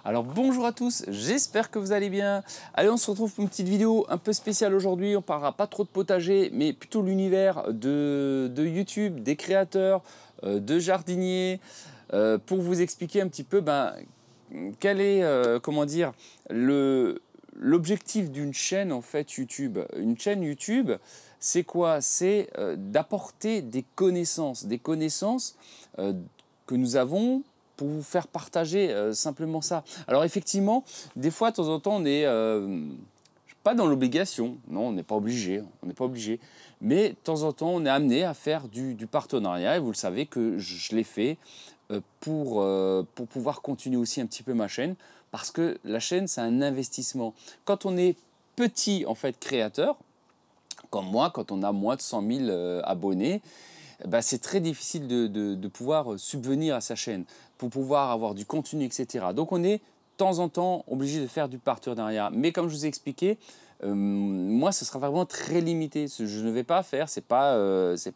Alors bonjour à tous, j'espère que vous allez bien. Allez, on se retrouve pour une petite vidéo un peu spéciale aujourd'hui. On parlera pas trop de potager, mais plutôt l'univers de YouTube, des créateurs, de jardiniers, pour vous expliquer un petit peu quel est, comment dire, l'objectif d'une chaîne en fait YouTube. Une chaîne YouTube, c'est quoi? C'est d'apporter des connaissances que nous avons pour vous faire partager simplement ça. Alors effectivement, des fois, de temps en temps, on n'est pas dans l'obligation. Non, on n'est pas obligé. On n'est pas obligé. Mais de temps en temps, on est amené à faire du partenariat. Et vous le savez que je l'ai fait pour pouvoir continuer aussi un petit peu ma chaîne. Parce que la chaîne, c'est un investissement. Quand on est petit, en fait, créateur, comme moi, quand on a moins de 100 000 abonnés, c'est très difficile de pouvoir subvenir à sa chaîne, pour pouvoir avoir du contenu, etc. Donc on est de temps en temps obligé de faire du partenariat. Mais comme je vous ai expliqué, moi ce sera vraiment très limité. Ce que je ne vais pas faire, c'est pas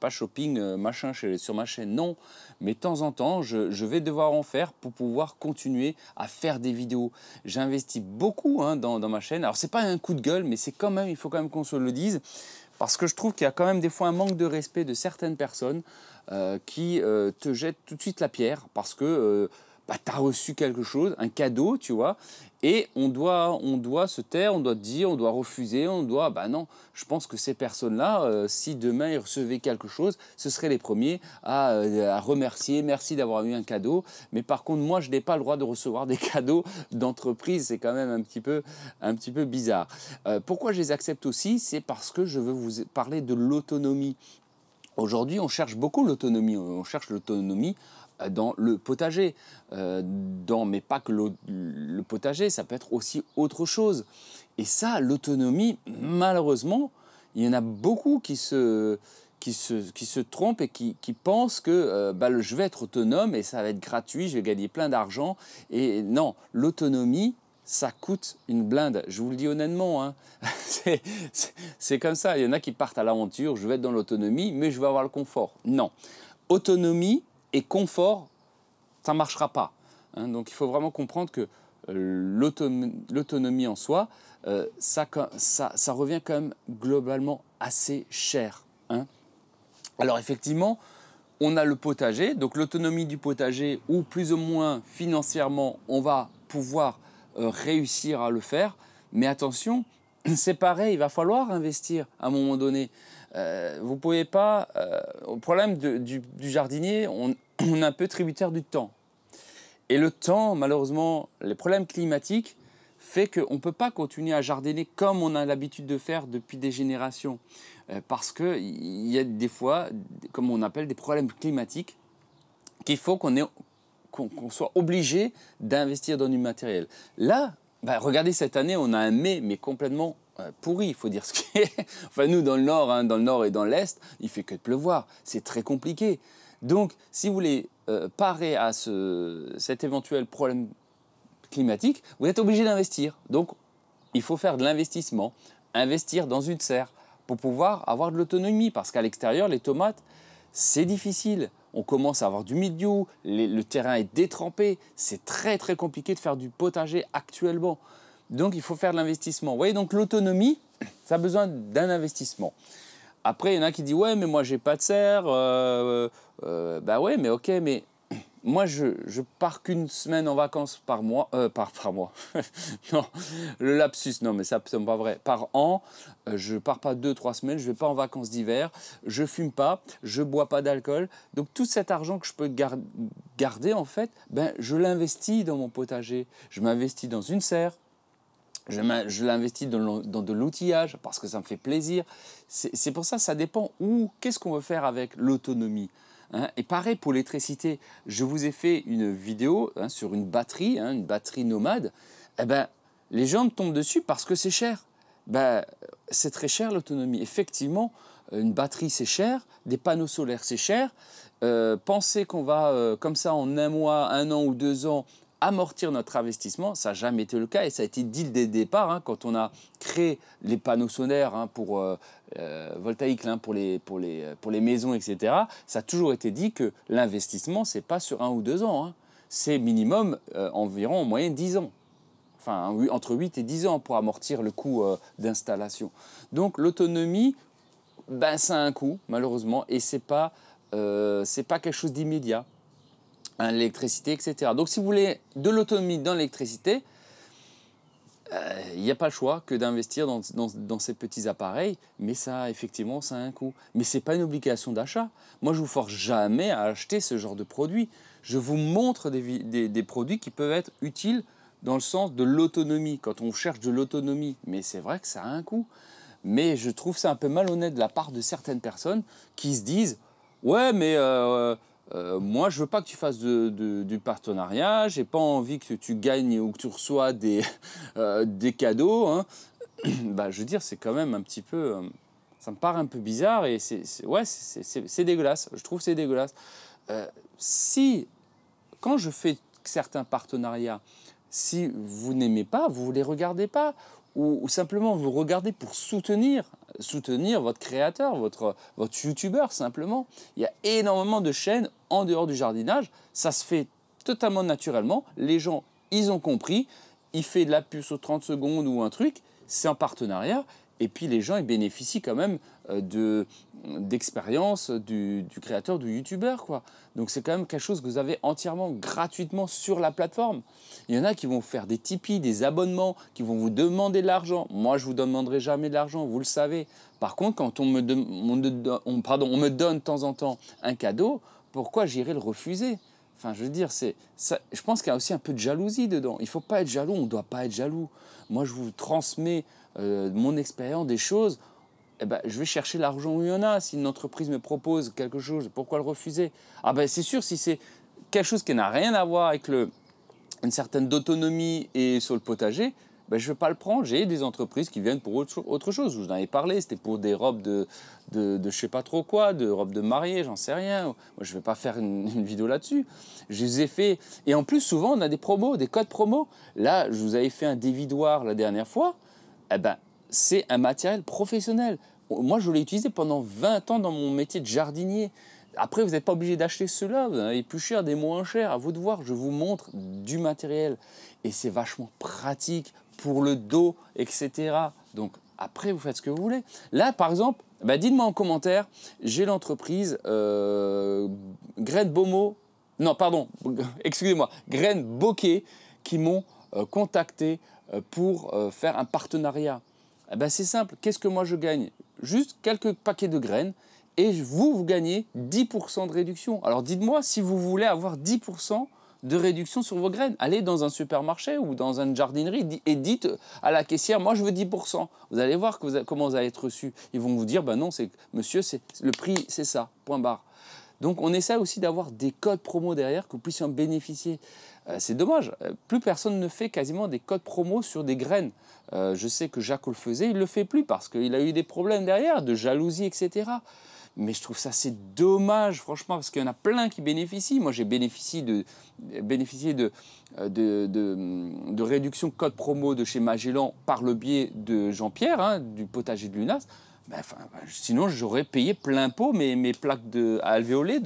shopping machin sur ma chaîne, non. Mais de temps en temps, je vais devoir en faire pour pouvoir continuer à faire des vidéos. J'investis beaucoup dans ma chaîne. Alors c'est pas un coup de gueule, mais c'est quand même, il faut quand même qu'on se le dise. Parce que je trouve qu'il y a quand même des fois un manque de respect de certaines personnes qui te jettent tout de suite la pierre parce que tu as reçu quelque chose, un cadeau, tu vois, et on doit se taire, on doit dire, on doit refuser, non, je pense que ces personnes-là, si demain ils recevaient quelque chose, ce seraient les premiers à remercier, merci d'avoir eu un cadeau, mais par contre, moi, je n'ai pas le droit de recevoir des cadeaux d'entreprise, c'est quand même un petit peu bizarre. Pourquoi je les accepte aussi? C'est parce que je veux vous parler de l'autonomie. Aujourd'hui, on cherche beaucoup l'autonomie, on cherche l'autonomie dans le potager, mais pas que le potager, ça peut être aussi autre chose. Et ça, l'autonomie, malheureusement, il y en a beaucoup qui se trompent et qui pensent que je vais être autonome et ça va être gratuit, je vais gagner plein d'argent. Et non, l'autonomie, ça coûte une blinde, je vous le dis honnêtement, hein. C'est comme ça, il y en a qui partent à l'aventure, je vais être dans l'autonomie, mais je vais avoir le confort. Non, autonomie et confort, ça ne marchera pas, hein. Donc il faut vraiment comprendre que l'autonomie en soi, ça revient quand même globalement assez cher, hein. Alors effectivement, on a le potager, donc l'autonomie du potager où plus ou moins financièrement on va pouvoir réussir à le faire, mais attention, c'est pareil, il va falloir investir à un moment donné. Vous ne pouvez pas... au problème du jardinier, on est un peu tributaire du temps. Et le temps, malheureusement, les problèmes climatiques fait qu'on ne peut pas continuer à jardiner comme on a l'habitude de faire depuis des générations. Parce qu'il y a des fois, comme on appelle, des problèmes climatiques qu'il faut qu'on soit obligé d'investir dans du matériel. Là, regardez, cette année, on a un mai, mais complètement pourri, il faut dire ce qui est. Enfin, nous, dans le nord, hein, dans le nord et dans l'est, il fait que de pleuvoir. C'est très compliqué. Donc, si vous voulez parer à cet éventuel problème climatique, vous êtes obligé d'investir. Donc, il faut faire de l'investissement, investir dans une serre pour pouvoir avoir de l'autonomie. Parce qu'à l'extérieur, les tomates, c'est difficile. On commence à avoir du mildiou, le terrain est détrempé. C'est très très compliqué de faire du potager actuellement. Donc il faut faire de l'investissement. Vous voyez, donc l'autonomie, ça a besoin d'un investissement. Après, il y en a qui disent « Ouais, mais moi, j'ai pas de serre. » Ouais, mais ok, mais moi, je pars qu'une semaine en vacances par mois. Par mois. Non, le lapsus, non, mais ça n'est pas vrai. Par an, je ne pars pas 2-3 semaines, je ne vais pas en vacances d'hiver, je ne fume pas, je ne bois pas d'alcool. Donc, tout cet argent que je peux garder, en fait, je l'investis dans mon potager. Je m'investis dans une serre. Je l'investis dans de l'outillage parce que ça me fait plaisir. C'est pour ça, ça dépend où, qu'est-ce qu'on veut faire avec l'autonomie. Hein. Et pareil pour l'électricité, je vous ai fait une vidéo sur une batterie nomade. Les gens me tombent dessus parce que c'est cher. C'est très cher l'autonomie. Effectivement, une batterie c'est cher, des panneaux solaires c'est cher. Penser qu'on va comme ça en un mois, 1 an ou 2 ans amortir notre investissement, ça n'a jamais été le cas et ça a été dit dès le départ quand on a créé les panneaux solaires pour voltaïques pour les maisons, etc. Ça a toujours été dit que l'investissement, ce n'est pas sur 1 ou 2 ans, c'est minimum environ en moyenne 10 ans. enfin entre 8 et 10 ans pour amortir le coût d'installation. Donc l'autonomie, ben, ça a un coût malheureusement et c'est pas quelque chose d'immédiat. Hein, l'électricité, etc. Donc si vous voulez de l'autonomie dans l'électricité, il n'y a pas le choix que d'investir dans ces petits appareils, mais ça, effectivement, ça a un coût. Mais ce n'est pas une obligation d'achat. Moi, je ne vous force jamais à acheter ce genre de produit. Je vous montre des produits qui peuvent être utiles dans le sens de l'autonomie, quand on cherche de l'autonomie. Mais c'est vrai que ça a un coût. Mais je trouve ça un peu malhonnête de la part de certaines personnes qui se disent « Ouais, mais moi, je ne veux pas que tu fasses du partenariat, j'ai pas envie que tu gagnes ou que tu reçois des cadeaux. Hein. » Bah, je veux dire, c'est quand même un petit peu... ça me paraît un peu bizarre et c'est dégueulasse. Je trouve que c'est dégueulasse. Quand je fais certains partenariats, si vous n'aimez pas, vous ne les regardez pas. Ou simplement vous regardez pour soutenir votre créateur, votre youtubeur simplement. Il y a énormément de chaînes en dehors du jardinage. Ça se fait totalement naturellement. Les gens, ils ont compris. Il fait de la pub sur 30 secondes ou un truc. C'est en partenariat. Et puis les gens, ils bénéficient quand même d'expérience du créateur, du youtubeur, quoi. Donc c'est quand même quelque chose que vous avez entièrement gratuitement sur la plateforme. Il y en a qui vont faire des Tipeee, des abonnements, qui vont vous demander de l'argent. Moi, je ne vous demanderai jamais de l'argent, vous le savez. Par contre, quand on me donne de temps en temps un cadeau, pourquoi j'irai le refuser? Enfin, je veux dire, je pense qu'il y a aussi un peu de jalousie dedans. Il ne faut pas être jaloux, on ne doit pas être jaloux. Moi, je vous transmets mon expérience, des choses. Eh ben, je vais chercher l'argent où il y en a. Si une entreprise me propose quelque chose, pourquoi le refuser? Ah ben, c'est sûr, si c'est quelque chose qui n'a rien à voir avec une certaine autonomie et sur le potager, ben, je ne vais pas le prendre. J'ai des entreprises qui viennent pour autre chose. Je vous en avais parlé, c'était pour des robes de je ne sais pas trop quoi, de robes de mariée, j'en sais rien. Moi, je ne vais pas faire une vidéo là-dessus. Je les ai fait. Et en plus, souvent, on a des promos, des codes promos. Là, je vous avais fait un dévidoir la dernière fois. Eh ben, c'est un matériel professionnel. Moi, je l'ai utilisé pendant 20 ans dans mon métier de jardinier. Après, vous n'êtes pas obligé d'acheter cela, vous en avez plus cher, des moins chers, à vous de voir. Je vous montre du matériel et c'est vachement pratique pour le dos, etc. Donc, après, vous faites ce que vous voulez. Là, par exemple, bah, dites-moi en commentaire, j'ai l'entreprise Graines Bomo, non, pardon, excusez-moi, Graines Bokeh qui m'ont contacté pour faire un partenariat. Eh ben, c'est simple, qu'est-ce que moi je gagne? Juste quelques paquets de graines et vous gagnez 10% de réduction. Alors dites-moi si vous voulez avoir 10% de réduction sur vos graines. Allez dans un supermarché ou dans une jardinerie et dites à la caissière, moi je veux 10%. Vous allez voir comment vous allez être reçu. Ils vont vous dire, ben non, monsieur, le prix c'est ça, point barre. Donc on essaie aussi d'avoir des codes promo derrière, que vous puissiez en bénéficier. C'est dommage, plus personne ne fait quasiment des codes promo sur des graines. Je sais que Jacques le faisait, il ne le fait plus parce qu'il a eu des problèmes derrière, de jalousie, etc. Mais je trouve ça c'est dommage, franchement, parce qu'il y en a plein qui bénéficient. Moi, j'ai bénéficié de réduction code promo de chez Magellan par le biais de Jean-Pierre, hein, du potager de Lunas. Sinon, j'aurais payé plein pot mes plaques alvéolées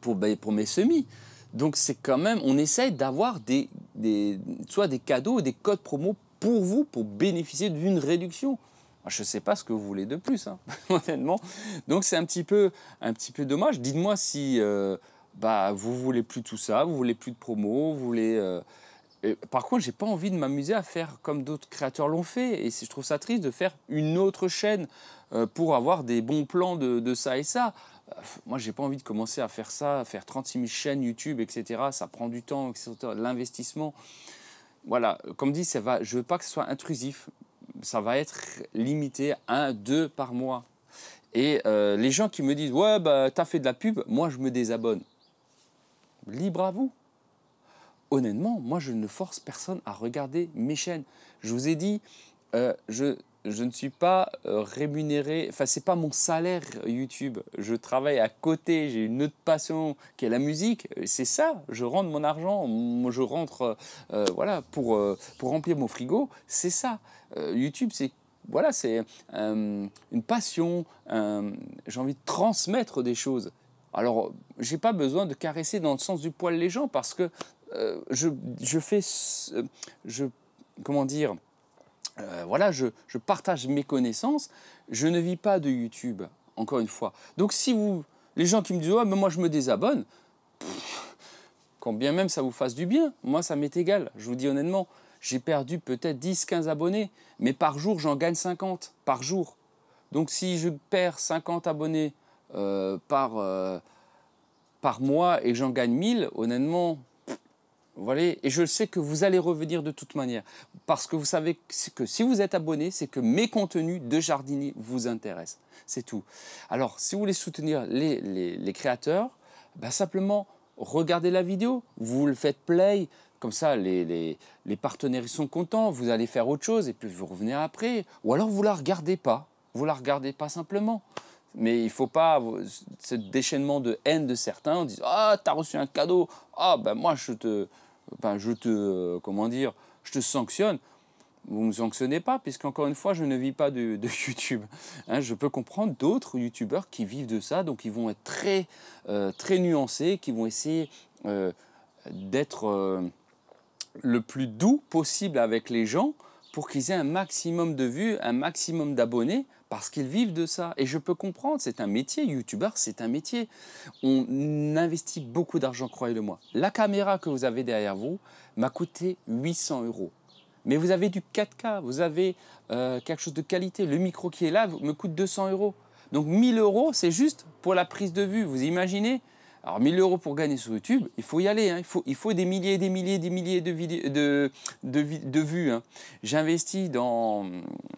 pour mes semis. Donc, c'est quand même, on essaye d'avoir soit des cadeaux ou des codes promo pour vous, pour bénéficier d'une réduction. Je ne sais pas ce que vous voulez de plus, hein, honnêtement. Donc, c'est un petit peu dommage. Dites-moi si vous voulez plus tout ça, vous voulez plus de promo, vous voulez... Par contre, j'ai pas envie de m'amuser à faire comme d'autres créateurs l'ont fait. Et je trouve ça triste de faire une autre chaîne pour avoir des bons plans de ça et ça. Moi, j'ai pas envie de commencer à faire ça, à faire 36 000 chaînes YouTube, etc. Ça prend du temps, etc. L'investissement. Voilà, comme dit, je veux pas que ce soit intrusif. Ça va être limité à 1, 2 par mois. Et les gens qui me disent « Ouais, bah, t'as fait de la pub », moi, je me désabonne. Libre à vous. Honnêtement, moi, je ne force personne à regarder mes chaînes. Je vous ai dit, je ne suis pas rémunéré, enfin, ce n'est pas mon salaire YouTube. Je travaille à côté, j'ai une autre passion qui est la musique. C'est ça, je rentre mon argent, je rentre pour remplir mon frigo. C'est ça. YouTube, c'est une passion. J'ai envie de transmettre des choses. Alors, je n'ai pas besoin de caresser dans le sens du poil les gens parce que je fais, je, comment dire, voilà, je partage mes connaissances. Je ne vis pas de YouTube, encore une fois. Donc si vous, les gens qui me disent, ouais, mais moi je me désabonne, quand bien même ça vous fasse du bien, moi ça m'est égal. Je vous dis honnêtement, j'ai perdu peut-être 10, 15 abonnés, mais par jour j'en gagne 50, par jour. Donc si je perds 50 abonnés par mois et que j'en gagne 1000, honnêtement, voilà. Et je sais que vous allez revenir de toute manière. Parce que vous savez que si vous êtes abonné, c'est que mes contenus de jardinier vous intéressent. C'est tout. Alors, si vous voulez soutenir les créateurs, ben simplement regardez la vidéo. Vous le faites play. Comme ça, les partenaires ils sont contents. Vous allez faire autre chose et puis vous revenez après. Ou alors, vous ne la regardez pas. Vous ne la regardez pas simplement. Mais il ne faut pas ce déchaînement de haine de certains en disant « Ah, tu as reçu un cadeau. Ah, ben moi, comment dire, je te sanctionne. » Vous ne me sanctionnez pas, puisqu'encore une fois, je ne vis pas de YouTube. Hein, je peux comprendre d'autres YouTubeurs qui vivent de ça, donc ils vont être très nuancés, qui vont essayer d'être le plus doux possible avec les gens pour qu'ils aient un maximum de vues, un maximum d'abonnés, parce qu'ils vivent de ça. Et je peux comprendre, c'est un métier, youtubeur, c'est un métier. On investit beaucoup d'argent, croyez-le-moi. La caméra que vous avez derrière vous m'a coûté 800 €. Mais vous avez du 4K, vous avez quelque chose de qualité. Le micro qui est là me coûte 200 €. Donc 1000 €, c'est juste pour la prise de vue. Vous imaginez? Alors 1000 € pour gagner sur YouTube, il faut y aller. Hein. Il faut des milliers et des milliers et des milliers de vues. Hein. J'ai investi dans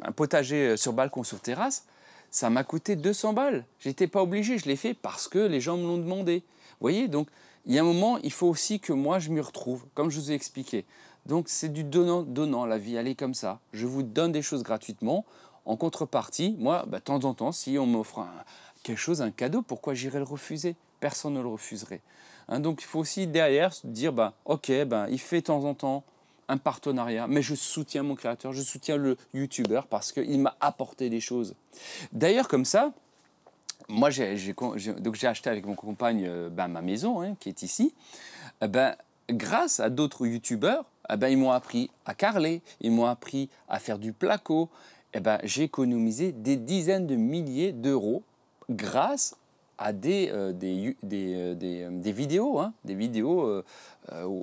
un potager sur balcon, sur terrasse. Ça m'a coûté 200 balles. Je n'étais pas obligé, je l'ai fait parce que les gens me l'ont demandé. Vous voyez, donc il y a un moment, il faut aussi que moi je m'y retrouve, comme je vous ai expliqué. Donc c'est du donnant, la vie, elle est comme ça. Je vous donne des choses gratuitement. En contrepartie, moi, de temps en temps, si on m'offre quelque chose, un cadeau, pourquoi j'irais le refuser? Personne ne le refuserait. Hein, donc il faut aussi derrière se dire, ok, il fait de temps en temps un partenariat, mais je soutiens mon créateur, je soutiens le youtubeur parce qu'il m'a apporté des choses. D'ailleurs, comme ça, moi j'ai acheté avec mon compagne ma maison hein, qui est ici. Grâce à d'autres youtubeurs, ils m'ont appris à carreler, ils m'ont appris à faire du placo. J'ai économisé des dizaines de milliers d'euros grâce à des vidéos, hein,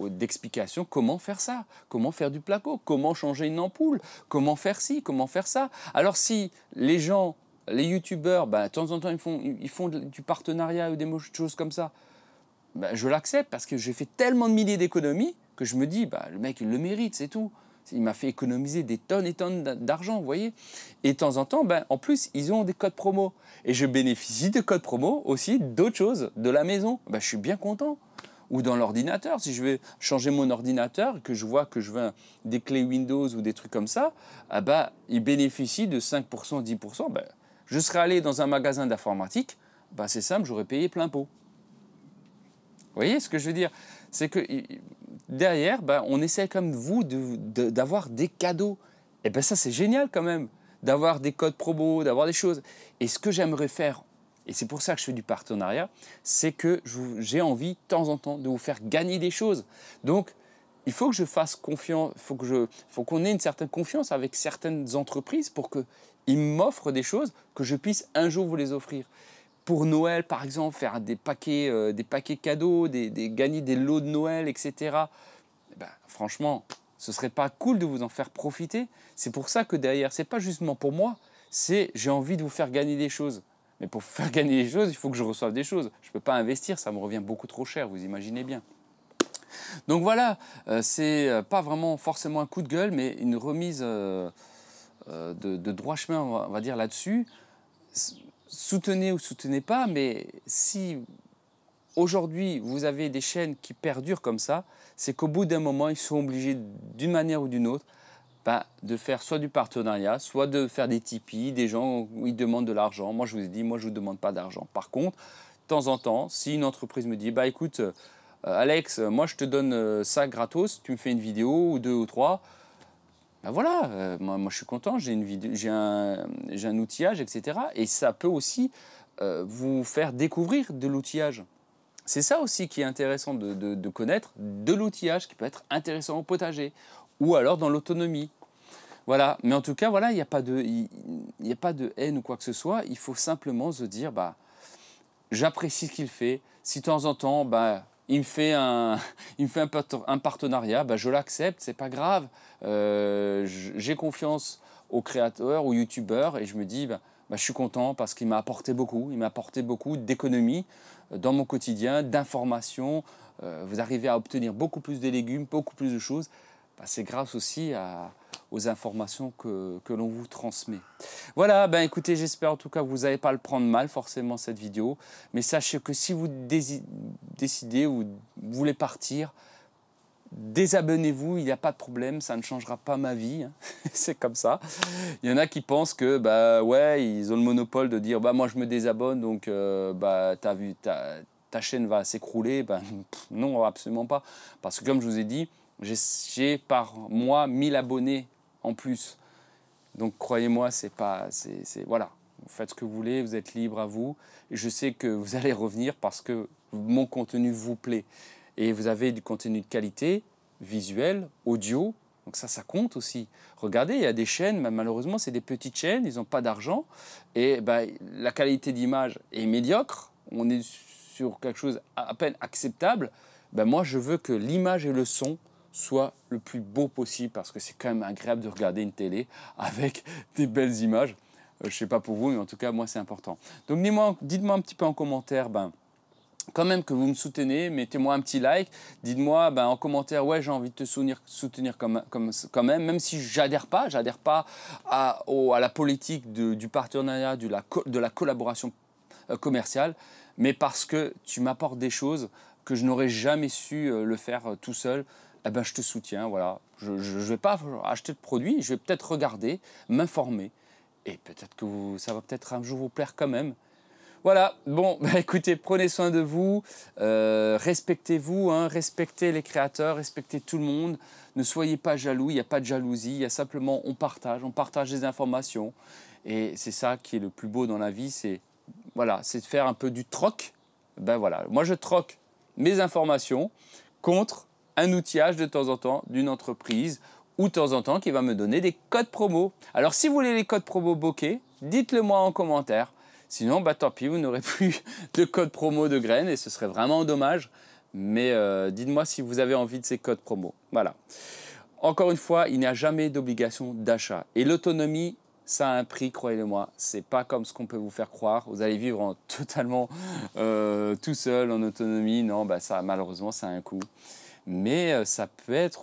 d'explications comment faire ça, comment faire du placo, comment changer une ampoule, comment faire ci, comment faire ça. Alors si les gens, les youtubeurs, de temps en temps ils font du partenariat ou des choses comme ça, je l'accepte parce que j'ai fait tellement de milliers d'économies que je me dis, le mec il le mérite, c'est tout. Il m'a fait économiser des tonnes et tonnes d'argent, vous voyez. Et de temps en temps, en plus, ils ont des codes promo. Et je bénéficie de codes promo aussi d'autres choses, de la maison. Je suis bien content. Ou dans l'ordinateur, si je vais changer mon ordinateur et que je vois que je veux des clés Windows ou des trucs comme ça, ils bénéficient de 5%, 10%. Je serais allé dans un magasin d'informatique, c'est simple, j'aurais payé plein pot. Vous voyez ce que je veux dire? C'est que derrière, on essaie comme vous d'avoir des cadeaux. Et ça, c'est génial quand même, d'avoir des codes promo, d'avoir des choses. Et ce que j'aimerais faire, et c'est pour ça que je fais du partenariat, c'est que j'ai envie, de temps en temps, de vous faire gagner des choses. Donc, il faut que je fasse confiance, faut qu'on ait une certaine confiance avec certaines entreprises pour qu'ils m'offrent des choses que je puisse un jour vous les offrir. Pour Noël, par exemple, faire des paquets cadeaux, gagner des lots de Noël, etc. Franchement, ce ne serait pas cool de vous en faire profiter. C'est pour ça que derrière, ce n'est pas justement pour moi, j'ai envie de vous faire gagner des choses. Mais pour faire gagner des choses, il faut que je reçoive des choses. Je ne peux pas investir, ça me revient beaucoup trop cher, vous imaginez bien. Donc voilà, c'est pas vraiment forcément un coup de gueule, mais une remise de droit chemin, on va dire, là-dessus. Soutenez ou soutenez pas, mais si aujourd'hui vous avez des chaînes qui perdurent comme ça, c'est qu'au bout d'un moment, ils sont obligés d'une manière ou d'une autre de faire soit du partenariat, soit de faire des Tipeee, des gens où ils demandent de l'argent. Moi, je vous ai dit, moi, je ne vous demande pas d'argent. Par contre, de temps en temps, si une entreprise me dit, écoute, Alex, moi, je te donne ça gratos, tu me fais une vidéo ou 2 ou 3, voilà, moi je suis content, j'ai un outillage, etc. Et ça peut aussi vous faire découvrir de l'outillage. c'est ça aussi qui est intéressant de connaître, de l'outillage qui peut être intéressant au potager ou alors dans l'autonomie. Voilà, mais en tout cas, voilà, il n'y a pas de haine ou quoi que ce soit. Il faut simplement se dire, bah, j'apprécie ce qu'il fait. Si de temps en temps, bah, il me fait un partenariat, bah, je l'accepte, c'est pas grave. J'ai confiance aux créateurs, aux youtubeurs, et je me dis, je suis content parce qu'il m'a apporté beaucoup. Il m'a apporté beaucoup d'économies dans mon quotidien, d'informations. Vous arrivez à obtenir beaucoup plus de légumes, beaucoup plus de choses. Bah, c'est grâce aussi aux informations que l'on vous transmet. Voilà, ben écoutez, j'espère en tout cas que vous n'allez pas le prendre mal forcément cette vidéo, mais sachez que si vous décidez ou voulez partir, désabonnez-vous, il n'y a pas de problème, ça ne changera pas ma vie, hein. C'est comme ça. Il y en a qui pensent que bah ouais, ils ont le monopole de dire bah moi je me désabonne donc bah ta chaîne va s'écrouler. Bah, non, absolument pas, parce que comme je vous ai dit, j'ai par mois 1000 abonnés en plus. Donc croyez-moi, voilà, vous faites ce que vous voulez, vous êtes libre à vous. Et je sais que vous allez revenir parce que mon contenu vous plaît. Et vous avez du contenu de qualité, visuel, audio. Donc ça compte aussi. Regardez, il y a des chaînes, malheureusement, c'est des petites chaînes, ils n'ont pas d'argent. Et la qualité d'image est médiocre. On est sur quelque chose à peine acceptable. Moi, je veux que l'image et le son soit le plus beau possible parce que c'est quand même agréable de regarder une télé avec des belles images. Je ne sais pas pour vous, mais en tout cas, moi, c'est important. Donc, dites-moi un petit peu en commentaire, quand même que vous me soutenez, mettez-moi un petit like, dites-moi en commentaire, ouais, j'ai envie de te soutenir quand même si j'adhère pas à la politique du partenariat, de la collaboration commerciale, mais parce que tu m'apportes des choses que je n'aurais jamais su le faire tout seul. Je te soutiens, voilà. Je ne vais pas acheter de produit, je vais peut-être regarder, m'informer, et peut-être que ça va peut-être un jour vous plaire quand même. Voilà, bon, écoutez, prenez soin de vous, respectez-vous, hein, respectez les créateurs, respectez tout le monde, ne soyez pas jaloux, il n'y a pas de jalousie, il y a simplement on partage des informations, et c'est ça qui est le plus beau dans la vie, c'est de faire un peu du troc. Voilà, moi je troque mes informations contre un outillage de temps en temps d'une entreprise ou de temps en temps qui va me donner des codes promo. Alors si vous voulez les codes promo bokeh, dites-le moi en commentaire. Sinon, tant pis, vous n'aurez plus de code promo de graines et ce serait vraiment dommage. Mais dites-moi si vous avez envie de ces codes promo. Voilà. Encore une fois, il n'y a jamais d'obligation d'achat. Et l'autonomie, ça a un prix, croyez-le-moi. C'est pas comme ce qu'on peut vous faire croire. Vous allez vivre totalement tout seul en autonomie. Non, malheureusement, ça a un coût. Mais ça peut être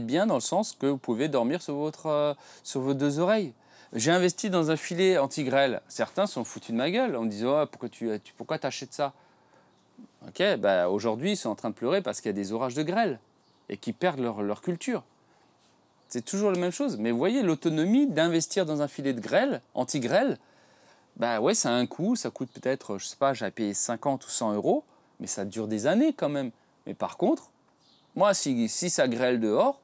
bien dans le sens que vous pouvez dormir sur vos deux oreilles. J'ai investi dans un filet anti-grêle. Certains sont foutus de ma gueule en me disant pourquoi tu achètes ça? Ok, aujourd'hui, ils sont en train de pleurer parce qu'il y a des orages de grêle et qu'ils perdent leur culture. C'est toujours la même chose. Mais vous voyez, l'autonomie d'investir dans un filet de grêle, anti-grêle, ouais, ça a un coût. Ça coûte peut-être, je sais pas, j'avais payé 50 ou 100 euros, mais ça dure des années quand même. Mais par contre, moi, si ça grêle dehors,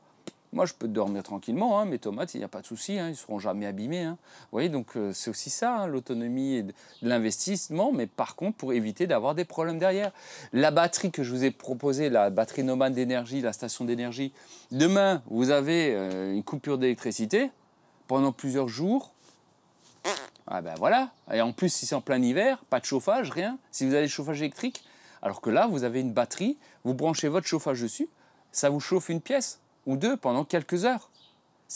moi, je peux dormir tranquillement, hein, mes tomates, il n'y a pas de souci, hein, ils ne seront jamais abîmés. Hein. Vous voyez, donc c'est aussi ça, hein, l'autonomie et de l'investissement, mais par contre, pour éviter d'avoir des problèmes derrière. La batterie que je vous ai proposée, la batterie Nomad d'énergie, la station d'énergie, demain, vous avez une coupure d'électricité pendant plusieurs jours. Voilà. Et en plus, si c'est en plein hiver, pas de chauffage, rien. Si vous avez le chauffage électrique, alors que là, vous avez une batterie, vous branchez votre chauffage dessus, ça vous chauffe une pièce ou deux pendant quelques heures.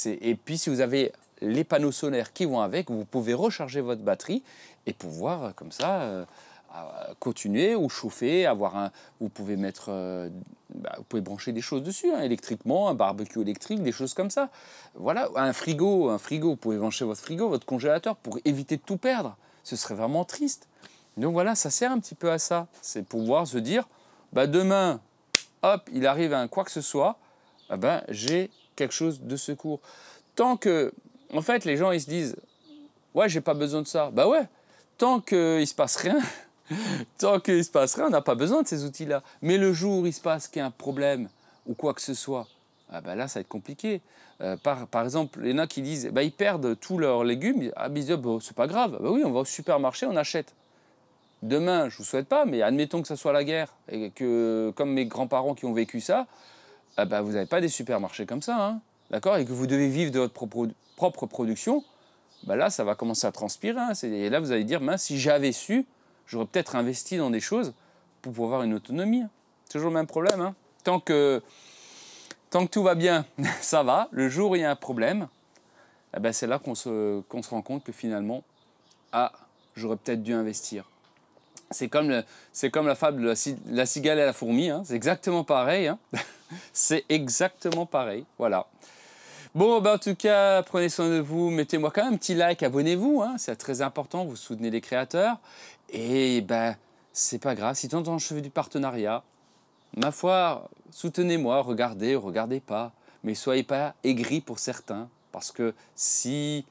Et puis, si vous avez les panneaux solaires qui vont avec, vous pouvez recharger votre batterie et pouvoir, comme ça, continuer ou chauffer, vous pouvez vous pouvez brancher des choses dessus, hein, électriquement, un barbecue électrique, des choses comme ça. Voilà, un frigo, vous pouvez brancher votre frigo, votre congélateur pour éviter de tout perdre. Ce serait vraiment triste. Donc voilà, ça sert un petit peu à ça. C'est pouvoir se dire, demain, hop, il arrive quoi que ce soit, j'ai quelque chose de secours. Tant que, en fait, les gens, ils se disent, ouais, j'ai pas besoin de ça. Ouais, tant qu'il se passe rien, on n'a pas besoin de ces outils-là. Mais le jour où il se passe qu'il y a un problème ou quoi que ce soit, là, ça va être compliqué. Par exemple, il y en a qui disent, ils perdent tous leurs légumes. Ils disent, c'est pas grave. Oui, on va au supermarché, on achète. demain, je ne vous souhaite pas, mais admettons que ça soit la guerre, et que, comme mes grands-parents qui ont vécu ça, ah bah, vous n'avez pas des supermarchés comme ça, hein, d'accord? Et que vous devez vivre de votre propre production, bah là, ça va commencer à transpirer. Hein, et là, vous allez dire, mince, si j'avais su, j'aurais peut-être investi dans des choses pour pouvoir avoir une autonomie. C'est toujours le même problème. Hein. Tant que tout va bien, ça va. Le jour où il y a un problème, eh ben, c'est là qu'on se rend compte que finalement, ah, j'aurais peut-être dû investir. C'est comme la fable de la cigale et la fourmi. Hein. C'est exactement pareil. Hein. C'est exactement pareil. Voilà. Bon, ben en tout cas, prenez soin de vous. Mettez-moi quand même un petit like, abonnez-vous. Hein. C'est très important. Vous soutenez les créateurs. Et ben, c'est pas grave. Si de temps en temps je fais du partenariat, ma foi, soutenez-moi. Regardez pas. Mais soyez pas aigris pour certains. Parce que si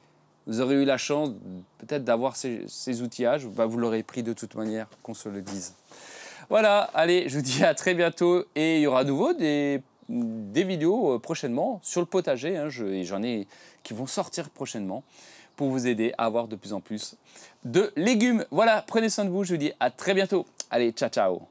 vous aurez eu la chance peut-être d'avoir ces outillages, bah vous l'aurez pris de toute manière, qu'on se le dise. Voilà, allez, je vous dis à très bientôt et il y aura à nouveau des vidéos prochainement sur le potager. Hein, j'en ai qui vont sortir prochainement pour vous aider à avoir de plus en plus de légumes. Voilà, prenez soin de vous, je vous dis à très bientôt. Allez, ciao, ciao.